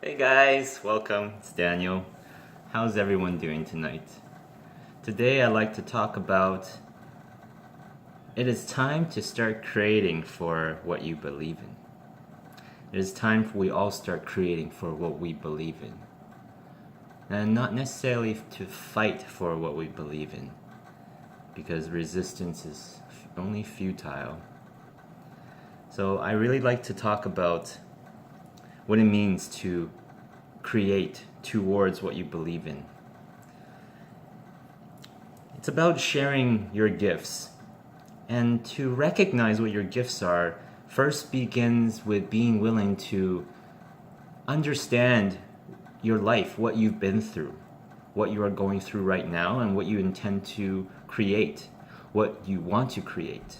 Hey guys, welcome. It's Daniel. How's everyone doing tonight? Today I'd like to talk about it is time to start creating for what you believe in. It is time for we all start creating for what we believe in. And not necessarily to fight for what we believe in, because resistance is only futile. So I really like to talk about what it means to create towards what you believe in. It's about sharing your gifts. And to recognize what your gifts are first begins with being willing to understand your life, what you've been through, what you are going through right now, and what you intend to create, what you want to create.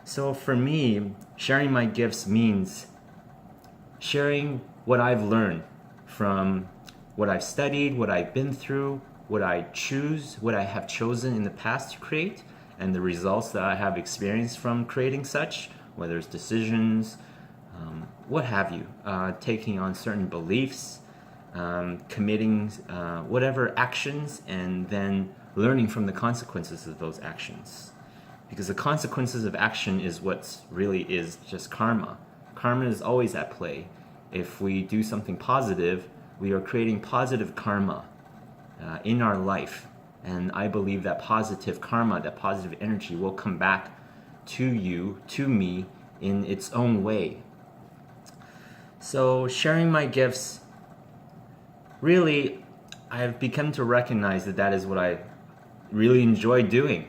So for me, sharing my gifts means sharing what I've learned from what I've studied, what I've been through, what I choose, what I have chosen in the past to create, and the results that I have experienced from creating such, whether it's decisions, what have you, taking on certain beliefs, committing whatever actions, and then learning from the consequences of those actions. Because the consequences of action is what really is just karma. Karma is always at play. If we do something positive, we are creating positive karma in our life. And I believe that positive karma, that positive energy will come back to you, to me, in its own way. So sharing my gifts, really, I've become to recognize that that is what I really enjoy doing.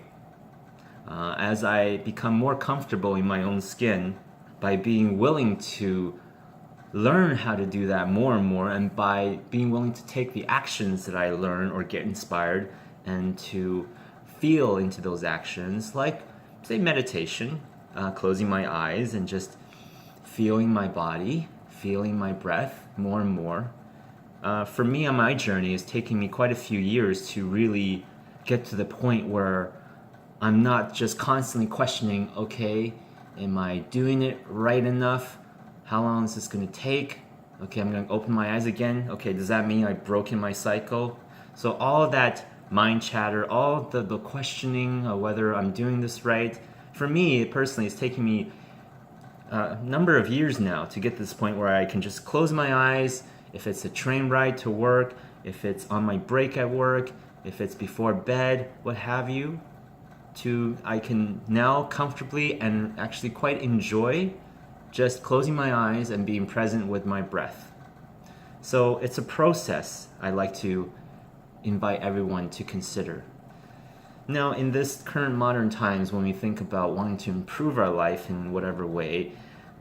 As I become more comfortable in my own skin, by being willing to learn how to do that more and more, and by being willing to take the actions that I learn or get inspired and to feel into those actions, like, say, meditation, closing my eyes and just feeling my body, feeling my breath more and more. For me, on my journey, it's taking me quite a few years to really get to the point where I'm not just constantly questioning, okay, am I doing it right enough? How long is this going to take? Okay, I'm going to open my eyes again. Okay, does that mean I've broken my cycle? So all of that mind chatter, all the questioning of whether I'm doing this right, for me personally, it's taking me a number of years now to get to this point where I can just close my eyes. If it's a train ride to work, if it's on my break at work, if it's before bed, what have you, I can now comfortably and actually quite enjoy just closing my eyes and being present with my breath. So it's a process I like to invite everyone to consider. Now, in this current modern times, when we think about wanting to improve our life in whatever way,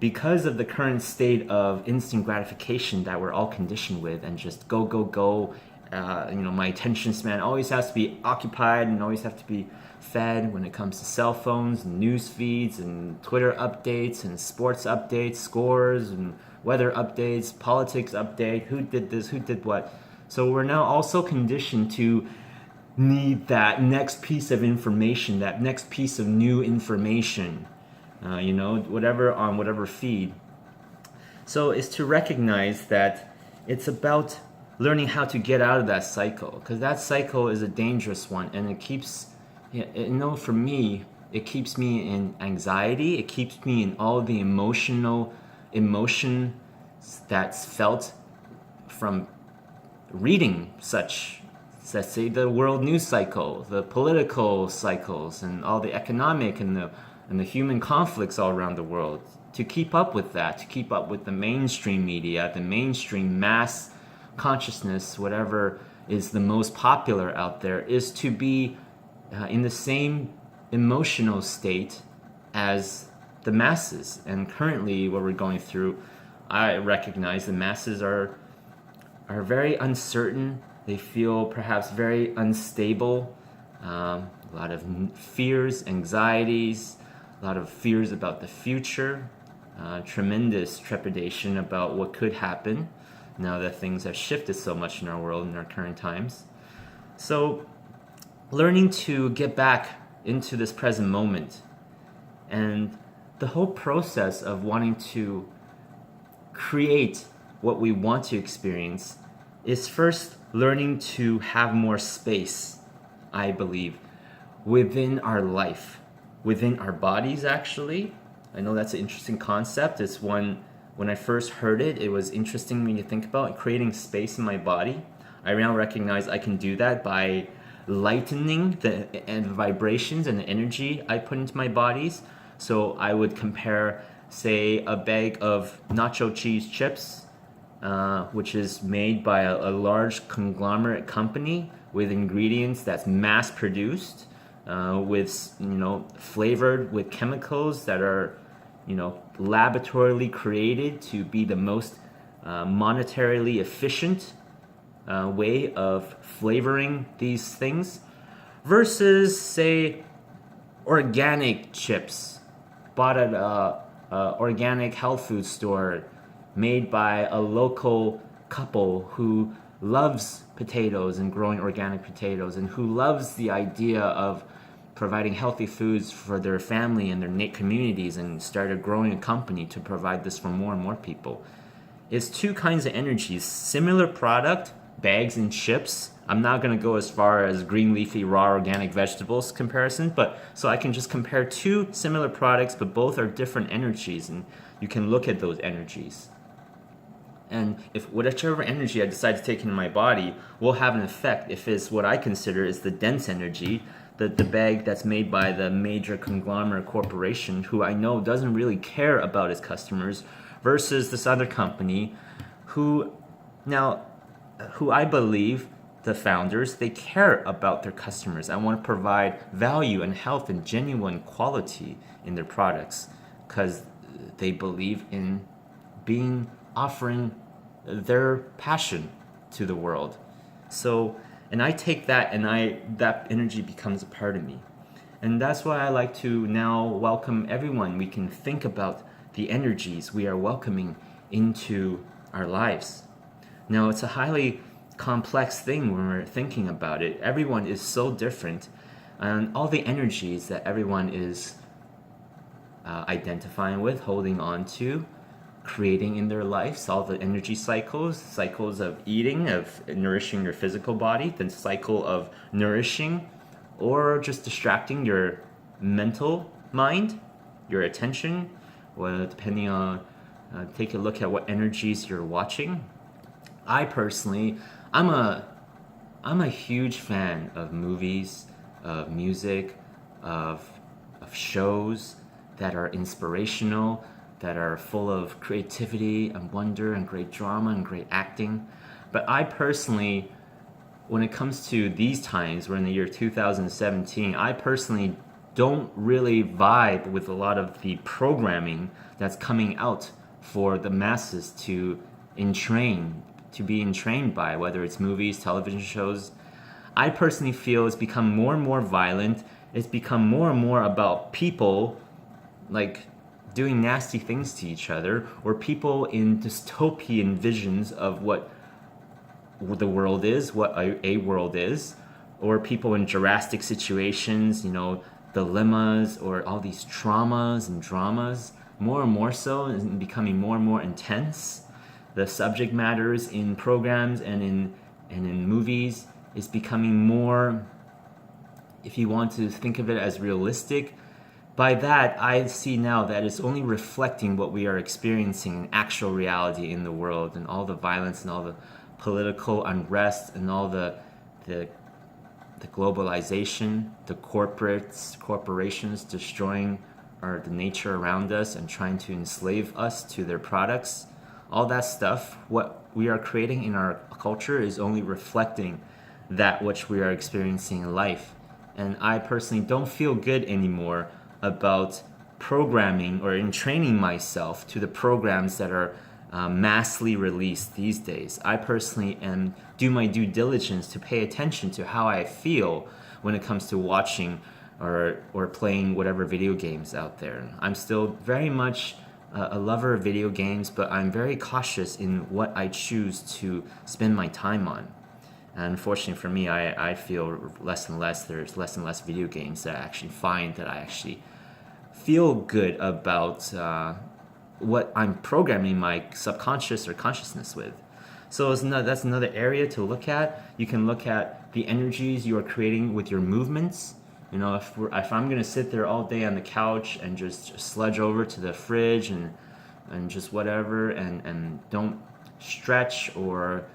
because of the current state of instant gratification that we're all conditioned with, and just go, go, go, my attention span always has to be occupied and always have to be fed when it comes to cell phones and news feeds and Twitter updates and sports updates, scores and weather updates, politics update, who did this, who did what. So we're now also conditioned to need that next piece of information, that next piece of new information, whatever on whatever feed. So it's to recognize that it's about learning how to get out of that cycle, because that cycle is a dangerous one, and it keeps, for me, it keeps me in anxiety. It keeps me in all the emotion that's felt from reading such, let's say, the world news cycle, the political cycles, and all the economic and the human conflicts all around the world. To keep up with that, to keep up with the mainstream media, the mainstream mass consciousness, whatever is the most popular out there, is to be in the same emotional state as the masses. And currently, what we're going through, I recognize the masses are very uncertain. They feel perhaps very unstable. A lot of fears, anxieties, a lot of fears about the future. Tremendous trepidation about what could happen now that things have shifted so much in our world in our current times. So learning to get back into this present moment, and the whole process of wanting to create what we want to experience is first learning to have more space, I believe, within our life, within our bodies, actually. I know that's an interesting concept. It's one, when I first heard it, it was interesting me to think about creating space in my body. I now recognize I can do that by lightening the and vibrations and the energy I put into my bodies. So I would compare, say, a bag of nacho cheese chips, which is made by a large conglomerate company with ingredients that's mass produced, with flavored with chemicals that are laboratorily created to be the most monetarily efficient way of flavoring these things, versus, say, organic chips bought at a organic health food store made by a local couple who loves potatoes and growing organic potatoes, and who loves the idea of providing healthy foods for their family and their communities, and started growing a company to provide this for more and more people. It's two kinds of energies, similar product, bags and chips. I'm not going to go as far as green leafy raw organic vegetables comparison, but so I can just compare two similar products, but both are different energies, and you can look at those energies. And if whichever energy I decide to take into my body will have an effect, if it's what I consider is the dense energy, the bag that's made by the major conglomerate corporation who I know doesn't really care about its customers, versus this other company who I believe the founders, they care about their customers. I want to provide value and health and genuine quality in their products because they believe in offering their passion to the world. So, and I take that, and that energy becomes a part of me. And that's why I like to now welcome everyone. We can think about the energies we are welcoming into our lives. Now, it's a highly complex thing when we're thinking about it. Everyone is so different, and all the energies that everyone is identifying with, holding on to, creating in their lives, all the energy cycles of eating, of nourishing your physical body, then cycle of nourishing or just distracting your mental mind, your attention, well, depending on, take a look at what energies you're watching. I personally, I'm a huge fan of movies, of music, of shows that are inspirational, that are full of creativity and wonder and great drama and great acting. But I personally, when it comes to these times, we're in the year 2017, I personally don't really vibe with a lot of the programming that's coming out for the masses to be entrained by, whether it's movies, television shows. I personally feel it's become more and more violent. It's become more and more about people like doing nasty things to each other, or people in dystopian visions of what the world is, what a world is, or people in drastic situations, dilemmas, or all these traumas and dramas, more and more so, and becoming more and more intense. The subject matters in programs and in movies is becoming more, if you want to think of it as realistic. By that, I see now that it's only reflecting what we are experiencing in actual reality in the world, and all the violence and all the political unrest and all the globalization, the corporations destroying the nature around us and trying to enslave us to their products. All that stuff, what we are creating in our culture is only reflecting that which we are experiencing in life. And I personally don't feel good anymore about programming or in training myself to the programs that are massively released these days. I personally do my due diligence to pay attention to how I feel when it comes to watching or playing whatever video games out there. I'm still very much a lover of video games, but I'm very cautious in what I choose to spend my time on. And unfortunately for me, I feel less and less, there's less and less video games that I actually find that I actually feel good about what I'm programming my subconscious or consciousness with. So that's another area to look at. You can look at the energies you are creating with your movements. If I'm gonna sit there all day on the couch and just sludge over to the fridge and just whatever and don't stretch or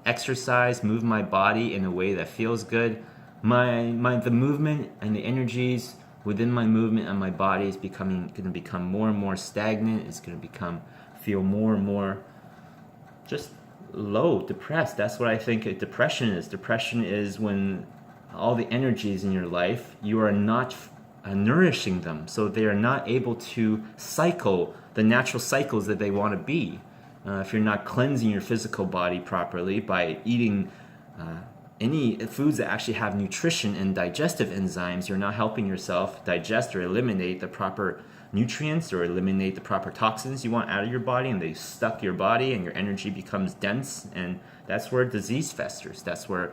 exercise, move my body in a way that feels good, the movement and the energies within my movement and my body is going to become more and more stagnant. It's going to feel more and more just low, depressed. That's what I think depression is. Depression is when all the energies in your life, you are not nourishing them, so they are not able to cycle the natural cycles that they want to be. If you're not cleansing your physical body properly by eating any foods that actually have nutrition and digestive enzymes, you're not helping yourself digest or eliminate the proper nutrients or eliminate the proper toxins you want out of your body, and they stuck your body and your energy becomes dense, and that's where disease festers. That's where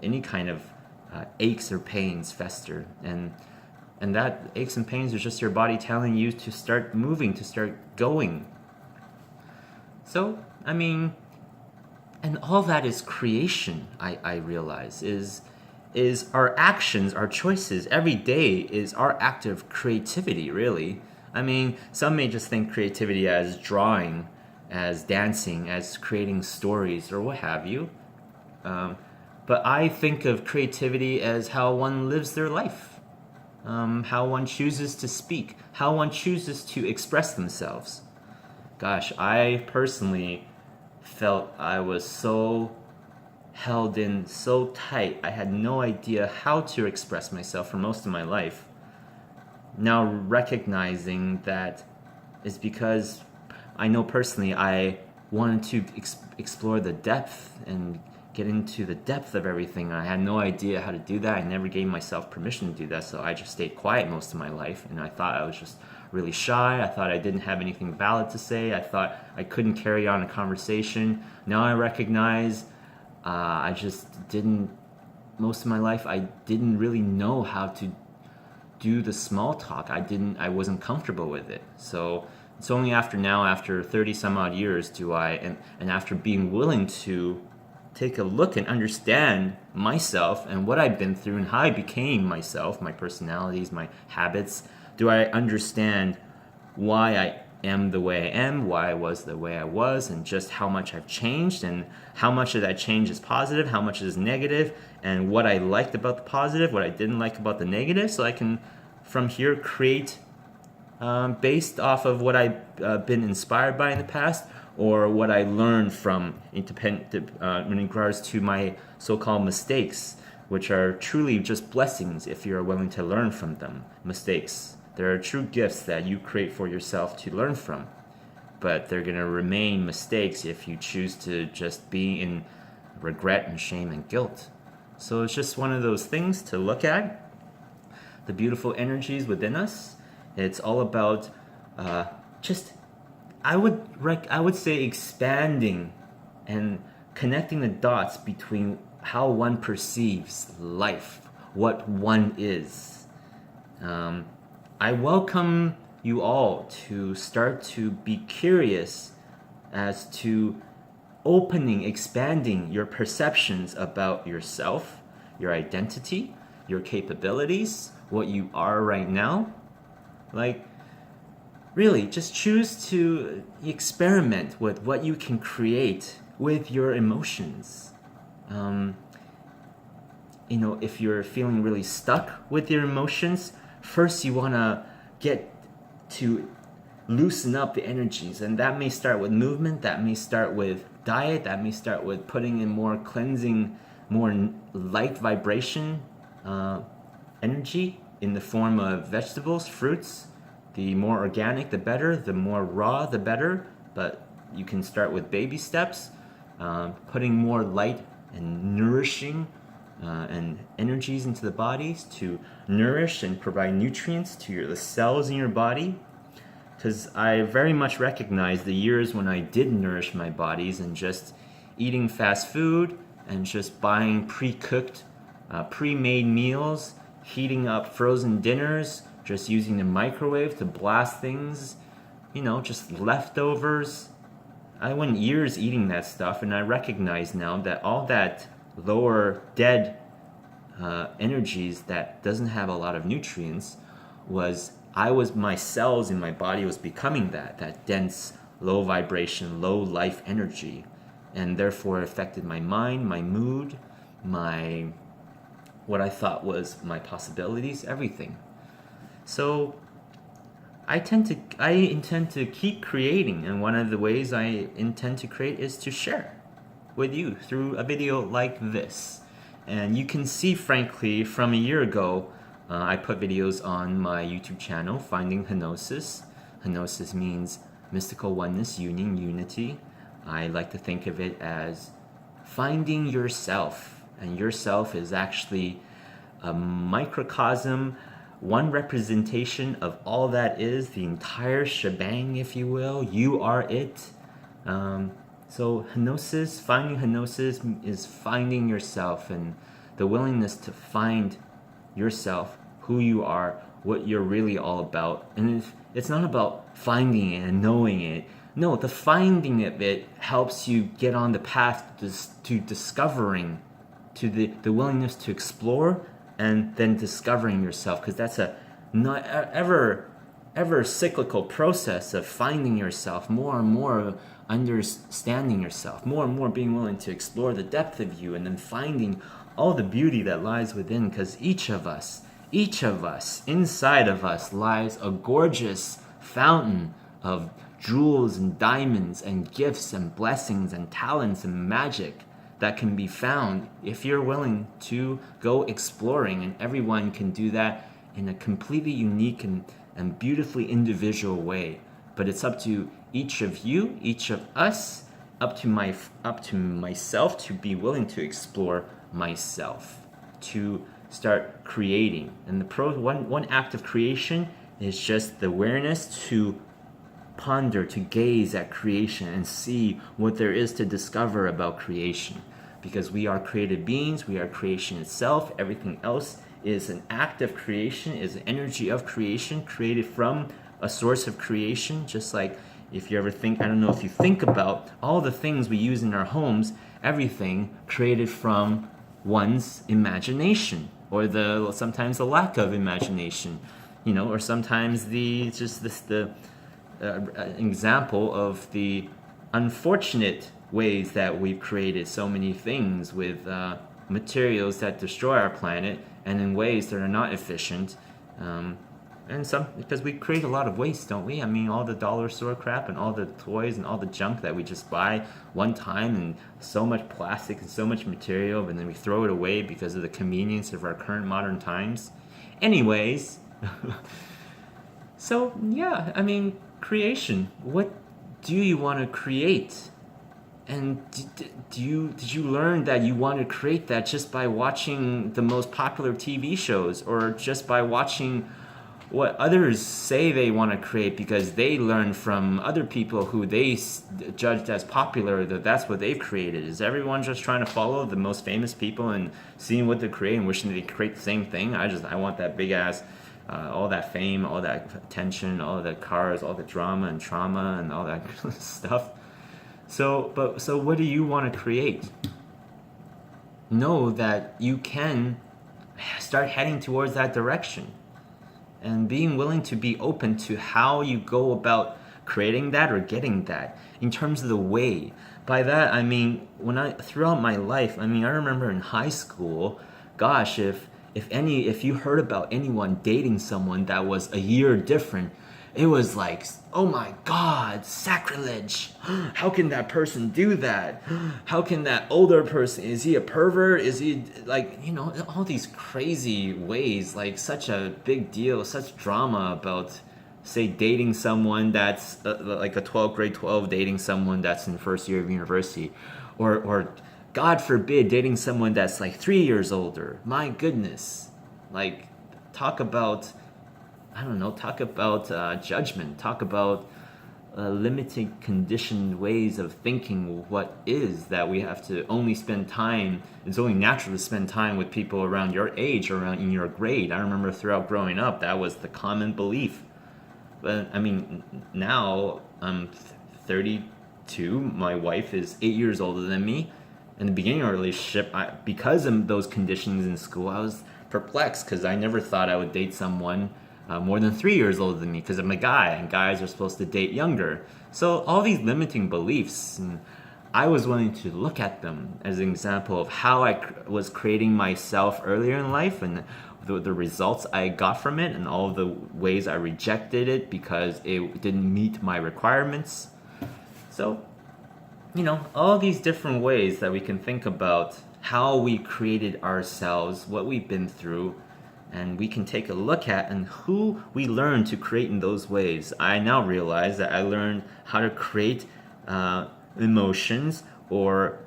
any kind of aches or pains fester, and that aches and pains is just your body telling you to start moving, to start going. So, and all that is creation, I realize, is our actions, our choices. Every day is our act of creativity, really. Some may just think creativity as drawing, as dancing, as creating stories, or what have you. But I think of creativity as how one lives their life, how one chooses to speak, how one chooses to express themselves. Gosh, I personally felt I was so held in, so tight. I had no idea how to express myself for most of my life. Now recognizing that is because I know personally I wanted to explore the depth and get into the depth of everything. I had no idea how to do that. I never gave myself permission to do that, so I just stayed quiet most of my life, and I thought I was just really shy. I thought I didn't have anything valid to say. I thought I couldn't carry on a conversation. Now I recognize I just didn't, most of my life, I didn't really know how to do the small talk. I wasn't comfortable with it. So it's only after 30 some odd years and after being willing to take a look and understand myself and what I've been through and how I became myself, my personalities, my habits, do I understand why I am the way I am, why I was the way I was, and just how much I've changed, and how much of that change is positive, how much is negative, and what I liked about the positive, what I didn't like about the negative, so I can from here create based off of what I've been inspired by in the past, or what I learned from in regards to my so-called mistakes, which are truly just blessings if you're willing to learn from them. Mistakes. There are true gifts that you create for yourself to learn from, but they're going to remain mistakes if you choose to just be in regret and shame and guilt. So it's just one of those things to look at. The beautiful energies within us. It's all about I would say expanding and connecting the dots between how one perceives life, what one is. I welcome you all to start to be curious as to expanding your perceptions about yourself, your identity, your capabilities, what you are right now. Really, just choose to experiment with what you can create with your emotions. If you're feeling really stuck with your emotions, first you want to get to loosen up the energies, and that may start with movement, that may start with diet, that may start with putting in more cleansing, more light vibration energy in the form of vegetables, fruits. The more organic, the better. The more raw, the better. But you can start with baby steps, putting more light and nourishing and energies into the bodies to nourish and provide nutrients to the cells in your body. Because I very much recognize the years when I did nourish my bodies and just eating fast food and just buying pre-cooked, pre-made meals, heating up frozen dinners, just using the microwave to blast things just leftovers. I went years eating that stuff, and I recognize now that all that lower dead energies that doesn't have a lot of nutrients my cells in my body was becoming that dense, low vibration, low life energy, and therefore affected my mind, my mood, what I thought was my possibilities, everything. So I intend to keep creating, and one of the ways I intend to create is to share with you through a video like this. And you can see, frankly, from a year ago, I put videos on my YouTube channel, Finding Henosis. Henosis means mystical oneness, union, unity. I like to think of it as finding yourself, and yourself is actually a microcosm, one representation of all that is, the entire shebang, if you will. You are it. So Henosis, finding Henosis is finding yourself, and the willingness to find yourself, who you are, what you're really all about. And it's not about finding it and knowing it. No, the finding of it helps you get on the path to discovering, to the willingness to explore, and then discovering yourself, because that's a not ever cyclical process of finding yourself, more and more understanding yourself, more and more being willing to explore the depth of you, and then finding all the beauty that lies within, because each of us, inside of us lies a gorgeous fountain of jewels and diamonds and gifts and blessings and talents and magic that can be found if you're willing to go exploring. And everyone can do that in a completely unique and beautifully individual way. But it's up to each of you, each of us, up to myself to be willing to explore myself, to start creating. And one act of creation is just the awareness to ponder, to gaze at creation and see what there is to discover about creation. Because we are created beings, we are creation itself. Everything else is an act of creation, is an energy of creation, created from a source of creation. Just like if you ever think, I don't know if you think about all the things we use in our homes, everything created from one's imagination, or sometimes the lack of imagination, or sometimes the example of the unfortunate ways that we've created so many things with materials that destroy our planet, and in ways that are not efficient, and because we create a lot of waste, don't we? I mean, all the dollar store crap and all the toys and all the junk that we just buy one time, and so much plastic and so much material, and then we throw it away because of the convenience of our current modern times. Anyways, so yeah, I mean, creation. What do you want to create? And did you learn that you want to create that just by watching the most popular TV shows, or just by watching what others say they want to create because they learn from other people who they judged as popular, that's what they've created? Is everyone just trying to follow the most famous people and seeing what they're creating, wishing they create the same thing? I want that big ass, all that fame, all that attention, all the cars, all the drama and trauma and all that stuff. So what do you want to create? Know that you can start heading towards that direction, and being willing to be open to how you go about creating that or getting that in terms of the way. By that I mean, throughout my life, I remember in high school, gosh, if you heard about anyone dating someone that was a year different, it was like, oh my God, sacrilege. How can that person do that? How can that older person, is he a pervert? Is he all these crazy ways, like such a big deal, such drama about, say, dating someone that's like a grade 12 dating someone that's in first year of university, or God forbid, dating someone that's like 3 years older. My goodness. Like, talk about judgment, talk about limiting, conditioned ways of thinking what is, that we have to only spend time, it's only natural to spend time with people around your age, around in your grade. I remember throughout growing up, that was the common belief. But I mean, now I'm 32. My wife is 8 years older than me. In the beginning of our relationship, because of those conditions in school, I was perplexed because I never thought I would date someone more than 3 years older than me because I'm a guy and guys are supposed to date younger. So all these limiting beliefs, and I was willing to look at them as an example of how I was creating myself earlier in life and the results I got from it and all the ways I rejected it because it didn't meet my requirements. So, all these different ways that we can think about how we created ourselves, what we've been through, and we can take a look at and who we learned to create in those ways. I now realize that I learned how to create emotions or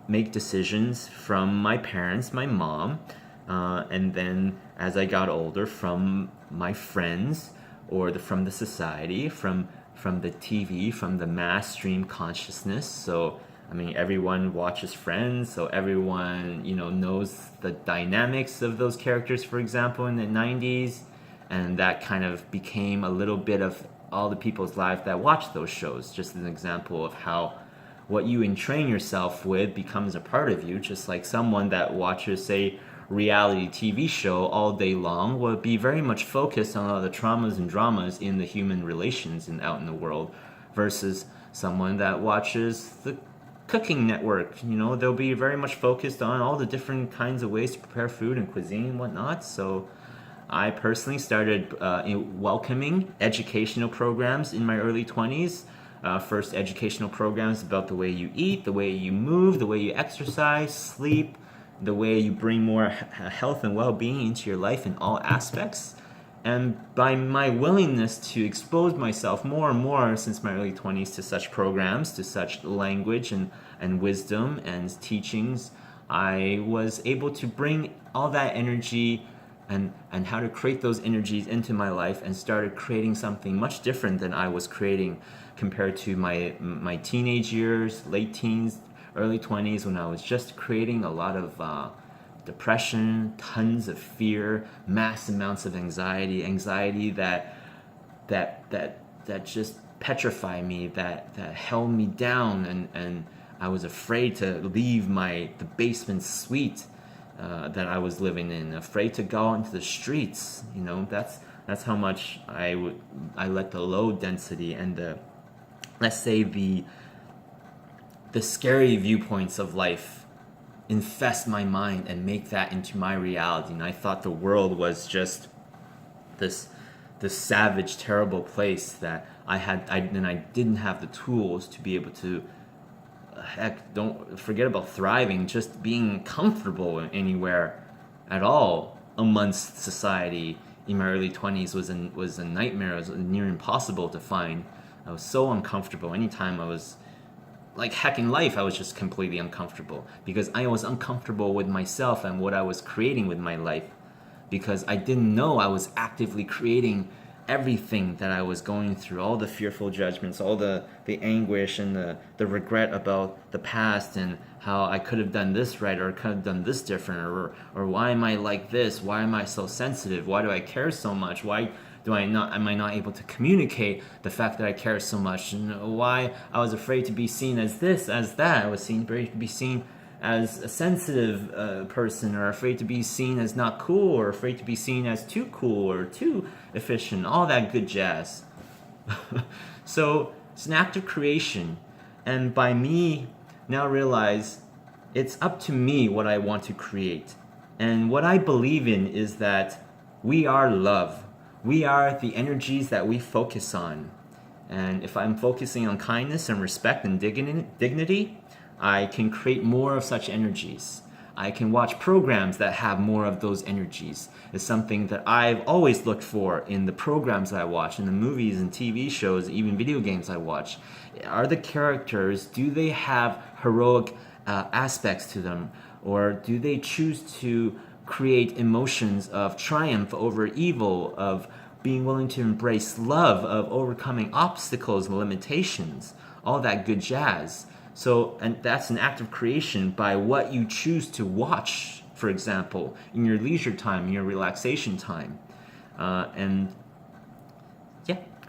make decisions from my parents, my mom, and then as I got older, from my friends or from the society, from the TV, from the mass stream consciousness. So I mean, everyone watches Friends, so everyone, knows the dynamics of those characters, for example, in the 90s. And that kind of became a little bit of all the people's lives that watch those shows. Just an example of how what you entrain yourself with becomes a part of you. Just like someone that watches, say, reality TV show all day long will be very much focused on all the traumas and dramas in the human relations and out in the world, versus someone that watches the cooking network. They'll be very much focused on all the different kinds of ways to prepare food and cuisine and whatnot. So I personally started welcoming educational programs in my early 20s. First educational programs about the way you eat, the way you move, the way you exercise, sleep, the way you bring more health and well-being into your life in all aspects. And by my willingness to expose myself more and more since my early 20s to such programs, to such language and wisdom and teachings, I was able to bring all that energy and how to create those energies into my life, and started creating something much different than I was creating compared to my teenage years, late teens, early 20s, when I was just creating a lot of depression, tons of fear, mass amounts of anxiety that just petrified me, that held me down, and I was afraid to leave the basement suite that I was living in, afraid to go out into the streets. That's how much I let the low density and the scary viewpoints of life infest my mind and make that into my reality. And I thought the world was just this savage, terrible place that I didn't have the tools to be able to, don't forget about thriving, just being comfortable anywhere at all amongst society in my early 20s was a nightmare. It was near impossible to find. I was so uncomfortable. Anytime I was like heck in life, I was just completely uncomfortable because I was uncomfortable with myself and what I was creating with my life, because I didn't know I was actively creating everything that I was going through, all the fearful judgments, all the anguish and the regret about the past and how I could have done this right or could have done this different, or why am I like this? Why am I so sensitive? Why do I care so much? Why am I not able to communicate the fact that I care so much? And why I was afraid to be seen as this, as that. I was afraid to be seen as a sensitive person, or afraid to be seen as not cool, or afraid to be seen as too cool or too efficient, all that good jazz. So it's an act of creation, and by me now realize it's up to me what I want to create. And what I believe in is that we are love. We are the energies that we focus on. And if I'm focusing on kindness and respect and dignity, I can create more of such energies. I can watch programs that have more of those energies. It's something that I've always looked for in the programs I watch, in the movies and TV shows, even video games I watch. Are the characters, do they have heroic aspects to them? Or do they choose to create emotions of triumph over evil, of being willing to embrace love, of overcoming obstacles and limitations, all that good jazz? So, and that's an act of creation by what you choose to watch, for example, in your leisure time, in your relaxation time. And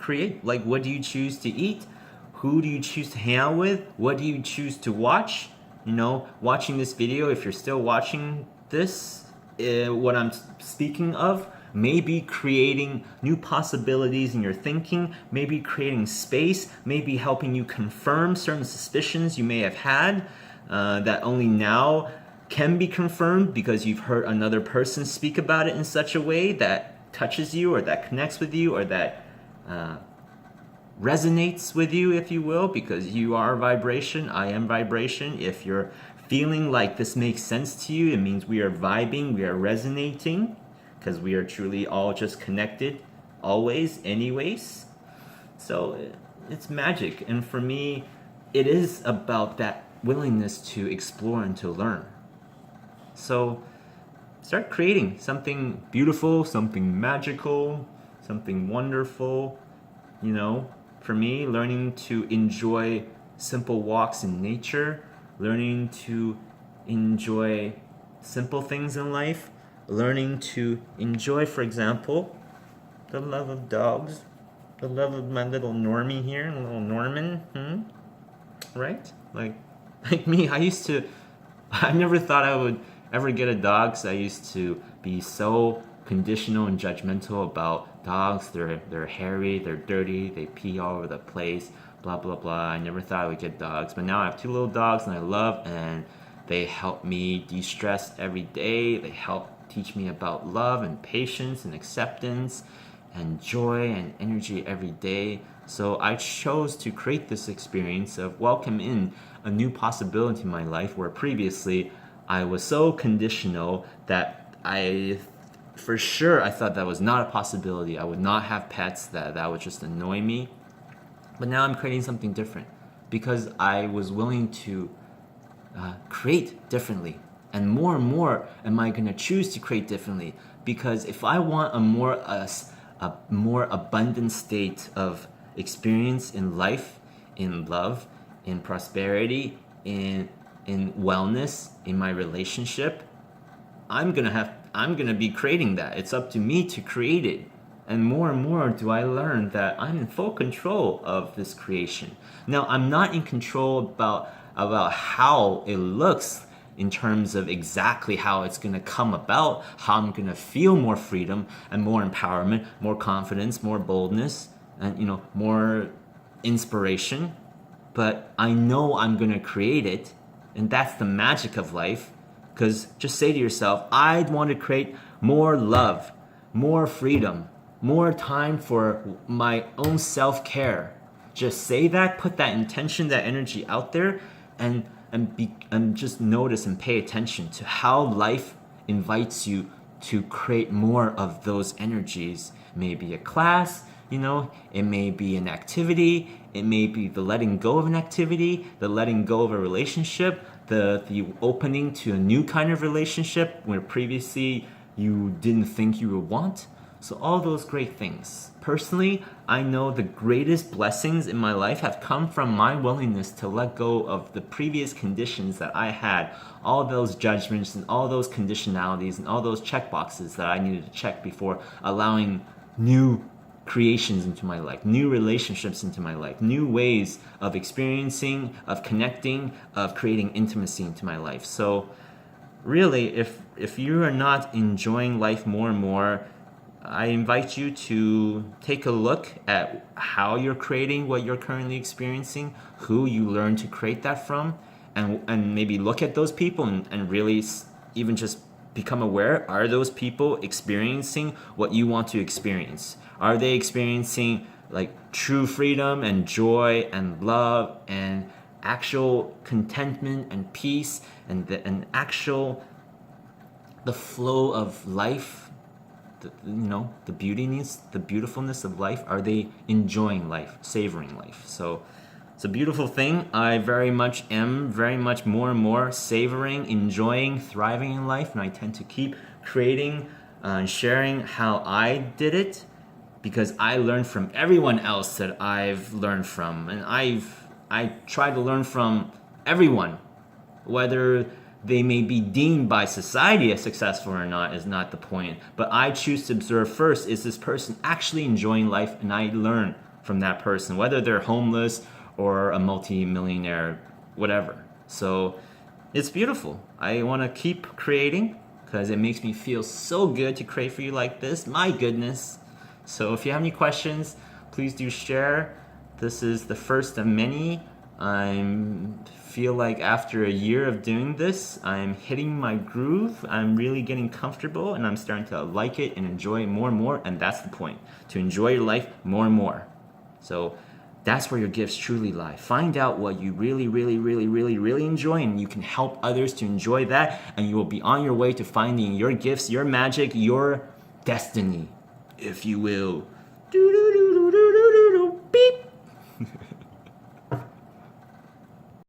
create? Like, what do you choose to eat? Who do you choose to hang out with? What do you choose to watch? You know, watching this video, if you're still watching this, what I'm speaking of, maybe creating new possibilities in your thinking, maybe creating space, maybe helping you confirm certain suspicions you may have had that only now can be confirmed because you've heard another person speak about it in such a way that touches you or that connects with you or that resonates with you, if you will, because you are vibration, I am vibration. If you're feeling like this makes sense to you, it means we are vibing, we are resonating, because we are truly all just connected always, anyways. So it's magic. And for me, it is about that willingness to explore and to learn. So start creating something beautiful, something magical, something wonderful. You know, for me, learning to enjoy simple walks in nature, learning to enjoy simple things in life, learning to enjoy, for example, the love of dogs, the love of my little Normie here, little Norman, right? Like me, I never thought I would ever get a dog, so I used to be so conditional and judgmental about dogs. They're hairy, they're dirty, they pee all over the place, blah blah blah. I never thought I would get dogs, but now I have 2 little dogs and I love, and they help me de-stress every day. They help teach me about love and patience and acceptance and joy and energy every day. So I chose to create this experience of welcome in a new possibility in my life where previously I was so conditional that for sure I thought that was not a possibility. I would not have pets, that would just annoy me. But now I'm creating something different because I was willing to create differently. And more am I going to choose to create differently, because if I want a more abundant state of experience in life, in love, in prosperity, in wellness, in my relationship, I'm gonna be creating that. It's up to me to create it. And more do I learn that I'm in full control of this creation. Now, I'm not in control about how it looks in terms of exactly how it's going to come about, how I'm going to feel more freedom and more empowerment, more confidence, more boldness, and more inspiration. But I know I'm going to create it, and that's the magic of life. Because just say to yourself, I want to create more love, more freedom, more time for my own self-care. Just say that, put that intention, that energy out there, and just notice and pay attention to how life invites you to create more of those energies. Maybe a class, it may be an activity, it may be the letting go of an activity, the letting go of a relationship, the opening to a new kind of relationship where previously you didn't think you would want. So all those great things. Personally, I know the greatest blessings in my life have come from my willingness to let go of the previous conditions that I had, all those judgments and all those conditionalities and all those checkboxes that I needed to check before allowing new creations into my life, new relationships into my life, new ways of experiencing, of connecting, of creating intimacy into my life. So really, if you are not enjoying life more and more, I invite you to take a look at how you're creating what you're currently experiencing, who you learn to create that from, and maybe look at those people and really even just become aware. Are those people experiencing what you want to experience? Are they experiencing like true freedom and joy and love and actual contentment and peace and the flow of life? The beautifulness of life? Are they enjoying life, savoring life? So it's a beautiful thing. I very much more and more savoring, enjoying, thriving in life, and I tend to keep creating and sharing how I did it, because I learned from everyone else that I've learned from, and I try to learn from everyone, whether they may be deemed by society as successful or not is not the point. But I choose to observe first, is this person actually enjoying life? And I learn from that person, whether they're homeless or a multi-millionaire, whatever. So it's beautiful. I want to keep creating because it makes me feel so good to create for you like this. My goodness. So if you have any questions, please do share. This is the first of many. I feel like after a year of doing this, I'm hitting my groove. I'm really getting comfortable and I'm starting to like it and enjoy it more and more. And that's the point, to enjoy your life more and more. So that's where your gifts truly lie. Find out what you really, really, really, really, really enjoy, and you can help others to enjoy that, and you will be on your way to finding your gifts, your magic, your destiny, if you will.